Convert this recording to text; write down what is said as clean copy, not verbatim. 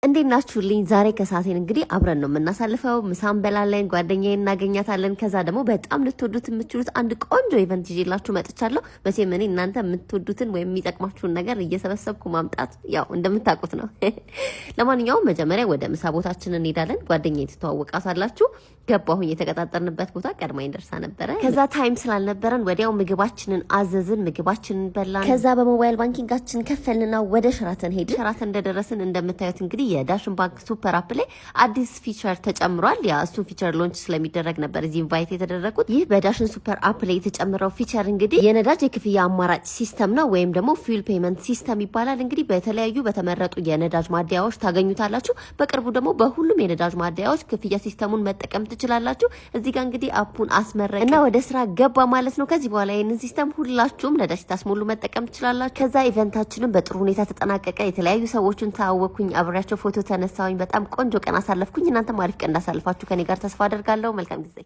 እንዴት ናችሁልኝ? ዛሬ ከሰዓቴን እንግዲህ አብረን ነው የምናሳልፈው። ምሳ እንበላለን፣ ጓደኛዬን እናገኛታለን። ከዛ ደግሞ በጣም ልትወዱት የምትችሉት አንድ ቆንጆ ኢቨንት ይዤላችሁ መጥቻለሁ። መቼም እኔ እናንተ የምትወዱትን ወይም የሚጠቅማችሁን ነገር እየሰበሰብኩ ማምጣት ያው እንደምታውቁት ነው። ለማንኛውም መጀመሪያ ወደ ምሳ ቦታችን እንሄዳለን። ጓደኛዬ ትተዋወቃታላችሁ። ገባሁኝ። የተቀጣጠርንበት ቦታ ቀድማኝ ደርሳ ነበረ። ከዛ ታይም ስላልነበረን ወዲያው ምግባችንን አዘዝን፣ ምግባችንን በላን። ከዛ በሞባይል ባንኪንጋችን ከፈልንና ወደ ሸራተን ሄድን። ሸራተን እንደደረስን እንደምታዩት እንግዲህ የዳሽን ባንክ ሱፐር አፕ ላይ አዲስ ፊቸር ተጨምሯል። ያ እሱ ፊቸር ሎንች ስለሚደረግ ነበር እዚህ ኢንቫይት የተደረጉት። ይህ በዳሽን ሱፐር አፕ ላይ የተጨመረው ፊቸር እንግዲህ የነዳጅ የክፍያ አማራጭ ሲስተም ነው፣ ወይም ደግሞ ፊውል ፔመንት ሲስተም ይባላል። እንግዲህ በተለያዩ በተመረጡ የነዳጅ ማደያዎች ታገኙታላችሁ። በቅርቡ ደግሞ በሁሉም የነዳጅ ማደያዎች ክፍያ ሲስተሙን መጠቀም ትችላላችሁ። እዚህ ጋር እንግዲህ አፑን አስመረቅ እና ወደ ስራ ገባ ማለት ነው። ከዚህ በኋላ ይህንን ሲስተም ሁላችሁም ነዳጅ ታስሞሉ መጠቀም ትችላላችሁ። ከዛ ኢቨንታችንን በጥሩ ሁኔታ ተጠናቀቀ። የተለያዩ ሰዎችን ተዋወቅኩኝ፣ አብሬያቸው ፎቶ ተነሳሁኝ። በጣም ቆንጆ ቀን አሳለፍኩኝ። እናንተም አሪፍ ቀን እንዳሳልፋችሁ ከኔ ጋር ተስፋ አደርጋለሁ። መልካም ጊዜ